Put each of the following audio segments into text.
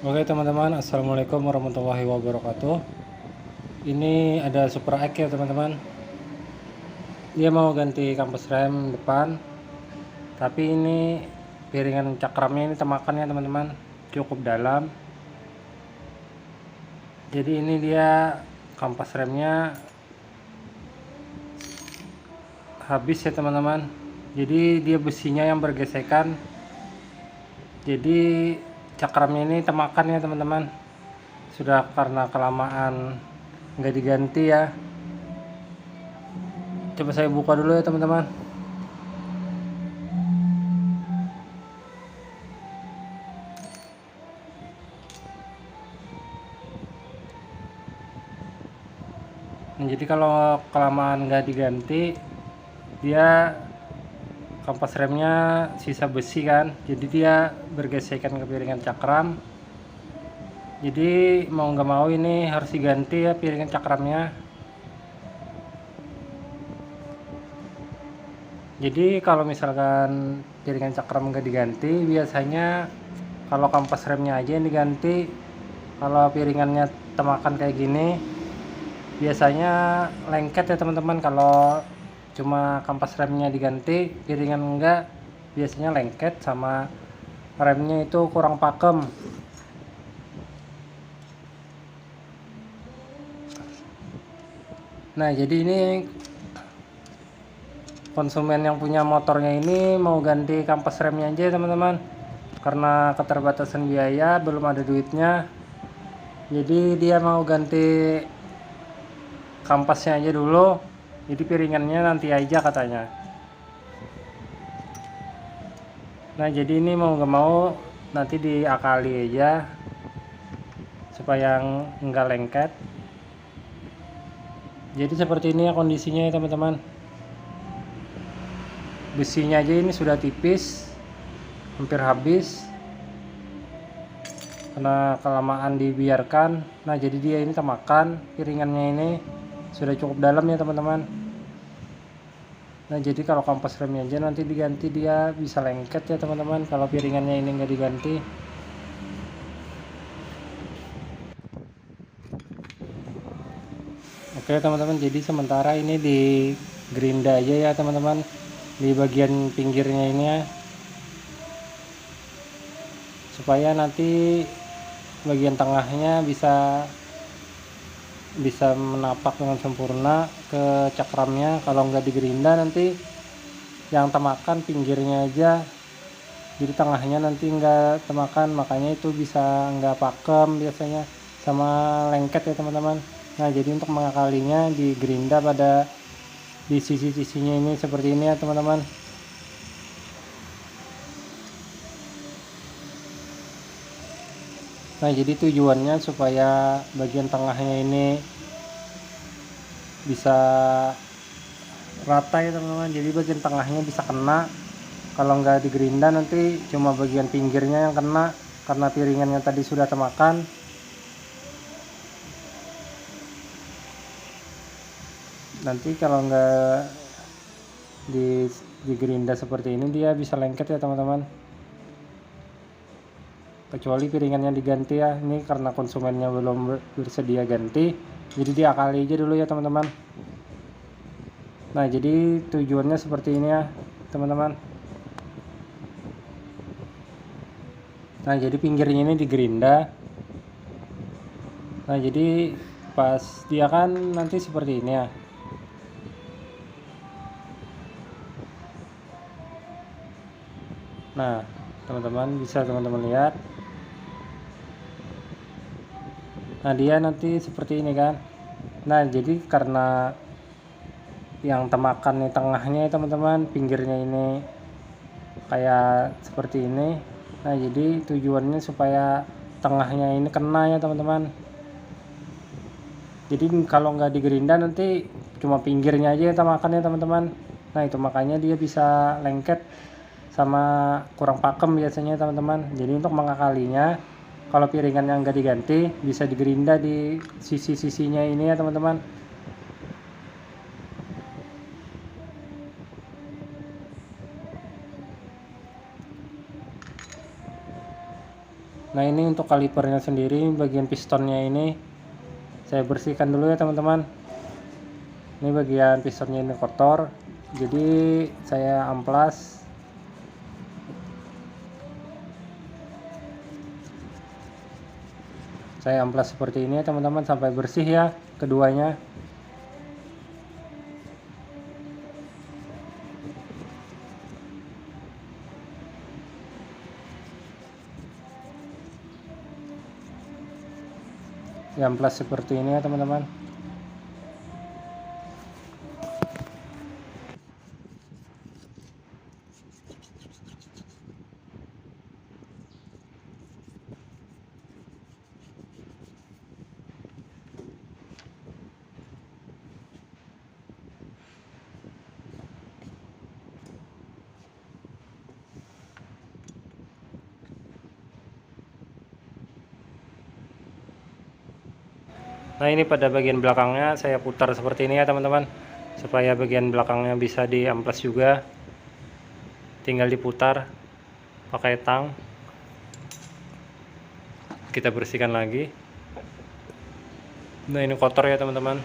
Oke teman-teman, assalamualaikum warahmatullahi wabarakatuh. Ini ada Super X ya teman-teman. Dia mau ganti kampas rem depan, tapi ini piringan cakramnya ini temakan ya teman-teman, cukup dalam. Jadi ini dia kampas remnya habis ya teman-teman. Jadi dia besinya yang bergesekan. Jadi cakramnya ini temakan ya teman-teman. Sudah karena kelamaan nggak diganti ya. Coba saya buka dulu ya teman-teman. Nah, jadi kalau kelamaan nggak diganti, dia kampas remnya sisa besi kan, jadi dia bergesekan ke piringan cakram. Jadi mau nggak mau ini harus diganti ya piringan cakramnya. Jadi kalau misalkan piringan cakram nggak diganti, biasanya kalau kampas remnya aja yang diganti. Kalau piringannya temakan kayak gini, biasanya lengket ya teman-teman. Kalau cuma kampas remnya diganti, piringan enggak, biasanya lengket sama remnya itu kurang pakem. Nah, jadi ini konsumen yang punya motornya ini mau ganti kampas remnya aja teman-teman, karena keterbatasan biaya, belum ada duitnya. Jadi dia mau ganti kampasnya aja dulu, jadi piringannya nanti aja katanya. Nah, jadi ini mau nggak mau nanti diakali aja supaya nggak lengket. Jadi seperti ini ya kondisinya ya teman-teman. Besinya aja ini sudah tipis, hampir habis karena kelamaan dibiarkan. Nah, jadi dia ini temakan, piringannya ini sudah cukup dalam ya teman-teman. Nah, jadi kalau kampas remnya aja nanti diganti, dia bisa lengket ya teman-teman kalau piringannya ini nggak diganti. Oke teman-teman, jadi sementara ini di gerinda aja ya teman-teman, di bagian pinggirnya ini ya, supaya nanti bagian tengahnya bisa menapak dengan sempurna ke cakramnya. Kalau nggak digerinda nanti yang temakan pinggirnya aja, jadi tengahnya nanti nggak temakan, makanya itu bisa nggak pakem biasanya sama lengket ya teman-teman. Nah, jadi untuk mengakalinya digerinda pada di sisi-sisinya ini seperti ini ya teman-teman. Nah, jadi tujuannya supaya bagian tengahnya ini bisa rata ya teman-teman, jadi bagian tengahnya bisa kena. Kalau nggak digerinda nanti cuma bagian pinggirnya yang kena karena piringannya tadi sudah temakan. Nanti kalau nggak digerinda seperti ini, dia bisa lengket ya teman-teman, kecuali piringannya diganti ya. Ini karena konsumennya belum bersedia ganti, jadi diakali aja dulu ya teman-teman. Nah, jadi tujuannya seperti ini ya teman-teman. Nah, jadi pinggirnya ini digerinda. Nah, jadi pas dia kan nanti seperti ini ya. Nah, teman-teman bisa teman-teman lihat. Nah, dia nanti seperti ini kan. Nah, jadi karena yang temakan nih tengahnya ya teman-teman, pinggirnya ini kayak seperti ini. Nah, jadi tujuannya supaya tengahnya ini kena ya teman-teman. Jadi kalau nggak digerinda nanti cuma pinggirnya aja yang temakan ya teman-teman. Nah, itu makanya dia bisa lengket sama kurang pakem biasanya teman-teman. Jadi untuk mengakalinya, kalau piringan yang nggak diganti, bisa digerinda di sisi-sisinya ini ya teman-teman. Nah ini untuk kalipernya sendiri, bagian pistonnya ini saya bersihkan dulu ya teman-teman. Ini bagian pistonnya ini kotor, jadi saya amplas. Saya amplas seperti ini ya teman-teman, sampai bersih ya keduanya. Diamplas seperti ini ya teman-teman. Nah ini pada bagian belakangnya saya putar seperti ini ya teman-teman, supaya bagian belakangnya bisa diamplas juga. Tinggal diputar pakai tang, kita bersihkan lagi. Nah ini kotor ya teman-teman.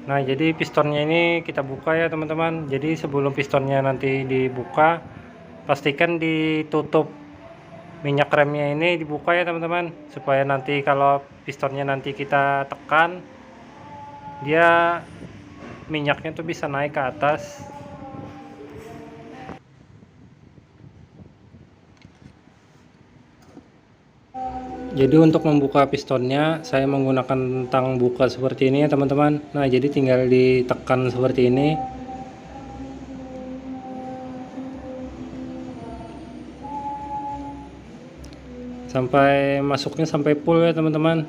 Nah jadi pistonnya ini kita buka ya teman-teman. Jadi sebelum pistonnya nanti dibuka, pastikan ditutup minyak remnya ini, dibuka ya teman-teman, supaya nanti kalau pistonnya nanti kita tekan, dia minyaknya tuh bisa naik ke atas. Jadi untuk membuka pistonnya saya menggunakan tang buka seperti ini ya teman-teman. Nah jadi tinggal ditekan seperti ini. sampai masuknya sampai full ya teman-teman.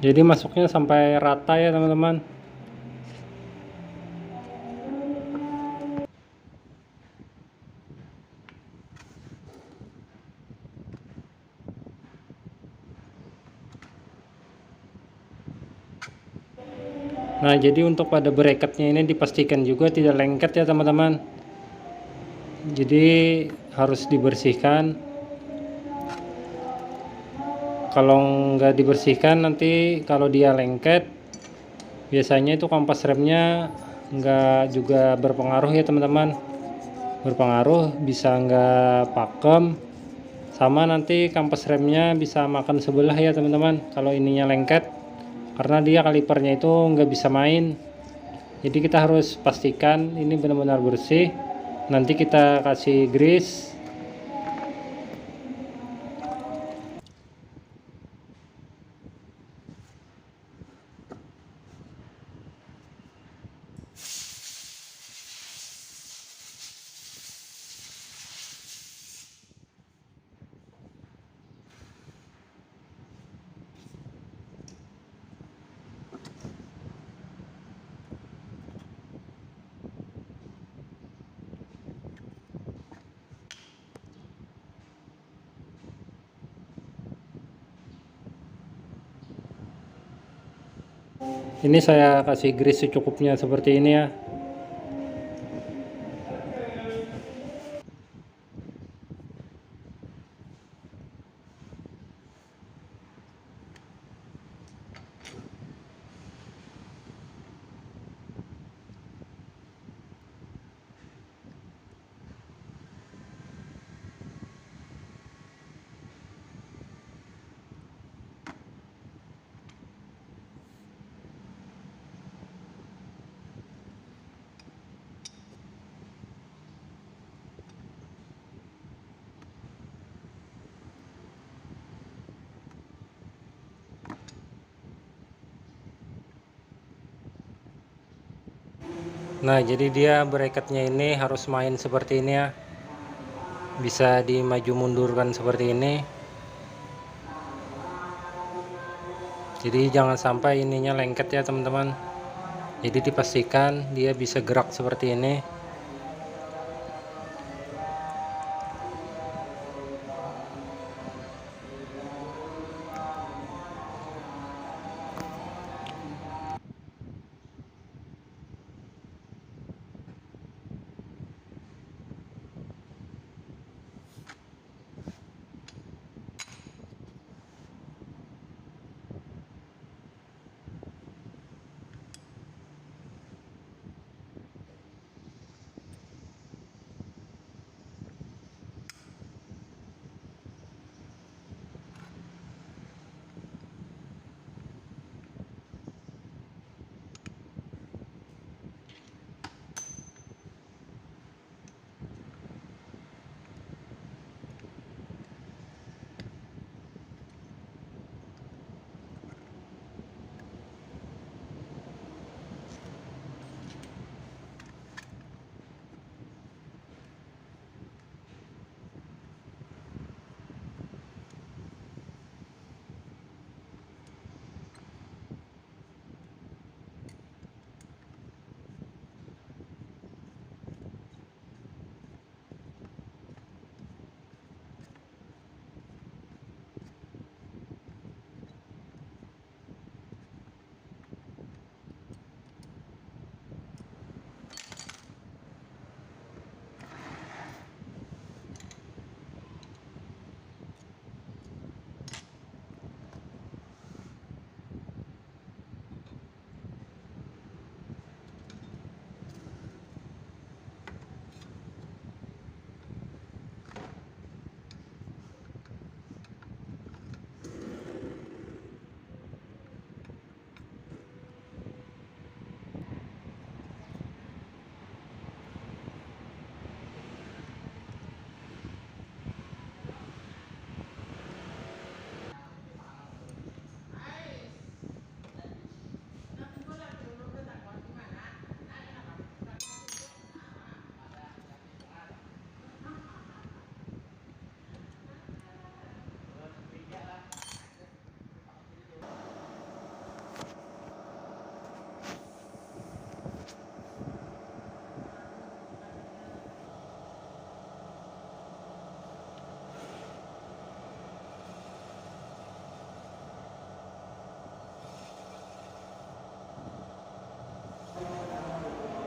Jadi masuknya sampai rata ya teman-teman. Nah, jadi untuk pada bracketnya ini dipastikan juga tidak lengket ya teman-teman. Jadi harus dibersihkan. Kalau nggak dibersihkan nanti kalau dia lengket, biasanya itu kampas remnya nggak juga berpengaruh ya teman-teman. Berpengaruh, bisa nggak pakem, sama nanti kampas remnya bisa makan sebelah ya teman-teman kalau ininya lengket, karena dia kalipernya itu nggak bisa main. Jadi kita harus pastikan ini benar-benar bersih. Nanti kita kasih grease. Ini saya kasih grease secukupnya seperti ini ya. Nah, jadi dia bracketnya ini harus main seperti ini ya. Bisa dimaju mundurkan seperti ini. Jadi jangan sampai ininya lengket ya teman-teman. Jadi dipastikan dia bisa gerak seperti ini.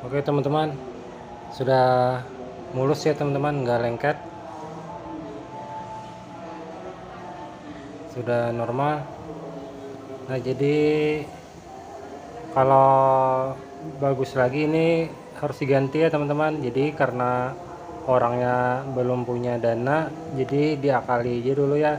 Oke teman-teman, sudah mulus ya teman-teman, nggak lengket, sudah normal. Nah jadi kalau bagus lagi ini harus diganti ya teman-teman. Jadi karena orangnya belum punya dana, jadi diakali aja dulu ya.